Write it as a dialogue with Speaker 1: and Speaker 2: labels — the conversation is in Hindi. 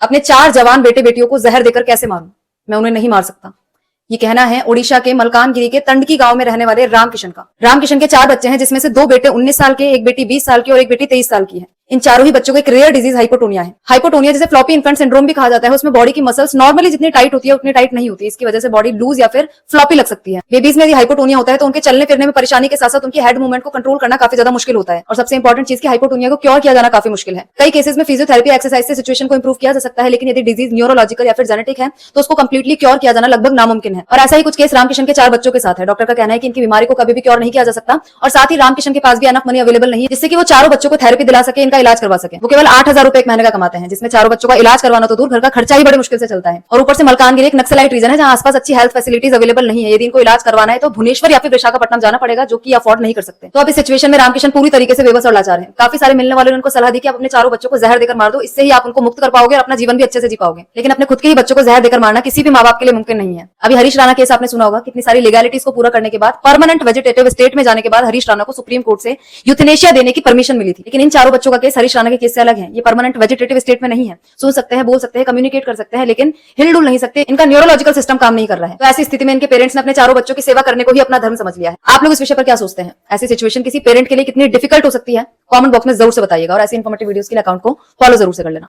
Speaker 1: अपने 4 जवान बेटे बेटियों को जहर देकर कैसे मारूं? मैं उन्हें नहीं मार सकता। ये कहना है ओडिशा के मलकानगिरी के तंडकी गांव में रहने वाले रामकिशन का। रामकिशन के 4 बच्चे हैं, जिसमें से 2 बेटे 19 साल के, एक बेटी 20 साल की और एक बेटी 23 साल की है। इन चारों ही बच्चों को एक रेयर डिजीज हाइपोटोनिया है। हाइपोटोनिया जिसे फ्लॉपी इन्फेंट सिंड्रोम भी कहा जाता है, उसमें बॉडी की मसल्स नॉर्मली जितनी टाइट होती है उतनी टाइट नहीं होती। इसकी वजह से बॉडी लूज या फिर फ्लॉपी लग सकती है। बेबीज में यदि हाइपोटोनिया होता है तो उनके चलने फिरने में परेशानी के साथ साथ उनकी हेड मूवमेंट को कंट्रोल करना काफी ज्यादा मुश्किल होता है। और सबसे इंपॉर्टेंट चीज की हाइपोटोनिया को क्योर किया जाना काफी मुश्किल है। कई केसेस में फिजियोथेरेपी एक्सरसाइज से सिचुएशन को इंप्रूव किया जा सकता है, लेकिन यदि डिजीज न्यूरोलॉजिकल या फिर जेनेटिक है तो उसको कंप्लीटली क्योर किया जाना लगभग नामुमकिन है। और ऐसा ही कुछ केस रामकिशन के 4 बच्चों के साथ है। डॉक्टर का कहना है कि इनकी बीमारी को कभी भी क्योर नहीं किया जा सकता और साथ ही रामकिशन के पास भी अनफ मनी अवेलेबल नहीं है जिससे कि वो चारों बच्चों को थेरेपी दिला सके, इनका इलाज करवा सके। वो केवल 8,000 रुपए एक महीने का कमाते हैं, जिसमें चारों बच्चों का इलाज करवाना तो दूर, घर का खर्चा ही बड़े मुश्किल से चलता है। और ऊपर से मलकानगिरी एक नक्सलाइट रीजन है जहां आसपास अच्छी हेल्थ फैसिलिटीज अवेलेबल नहीं है। यदि इनको इलाज करवाना है तो भुवनेश्वर या फिर विशाखापट्टनम जाना पड़ेगा, जो कि अफोर्ड नहीं कर सकते। तो अब इस सिचुएशन में रामकिशन पूरी तरीके से बेबस और लाचार है। काफी सारे मिलने वालों ने उनको सलाह दी कि आप अपने चारों बच्चों को जहर देकर मार दो, इससे ही आप उनको मुक्त कर पाओगे और अपना जीवन भी अच्छे से जी पाओगे। लेकिन अपने खुद के ही बच्चों को जहर देकर मारना किसी भी माँ बाप के लिए मुमकिन नहीं है। अभी हरीश राणा केस आपने सुना होगा। कितनी सारी लीगैलिटीज को पूरा करने के बाद, परमानेंट वेजिटेटिव स्टेट में जाने के बाद हरीश राणा को सुप्रीम कोर्ट से यूथनेशिया देने की परमिशन मिली थी। लेकिन इन चारों बच्चों का केस हरीश राणा के केस से अलग है। ये परमानेंट वेजिटेटिव स्टेट में नहीं है। सुन सकते हैं, बोल सकते हैं, कम्युनिकेट कर सकते हैं, लेकिन हिलडुल नहीं सकते। इनका न्यूरोलॉजिकल सिस्टम काम नहीं कर रहा है। तो ऐसी स्थिति में इनके पेरेंट्स ने अपने चारों बच्चों की सेवा करने को ही अपना धर्म समझ लिया है। आप लोग इस विषय पर क्या सोचते हैं? ऐसी सिचुएशन किसी पेरेंट के लिए कितनी डिफिकल्ट हो सकती है? कमेंट बॉक्स में जरूर से बताइएगा और ऐसी इंफॉर्मेटिव वीडियोस के लिए अकाउंट को फॉलो जरूर से कर लेना।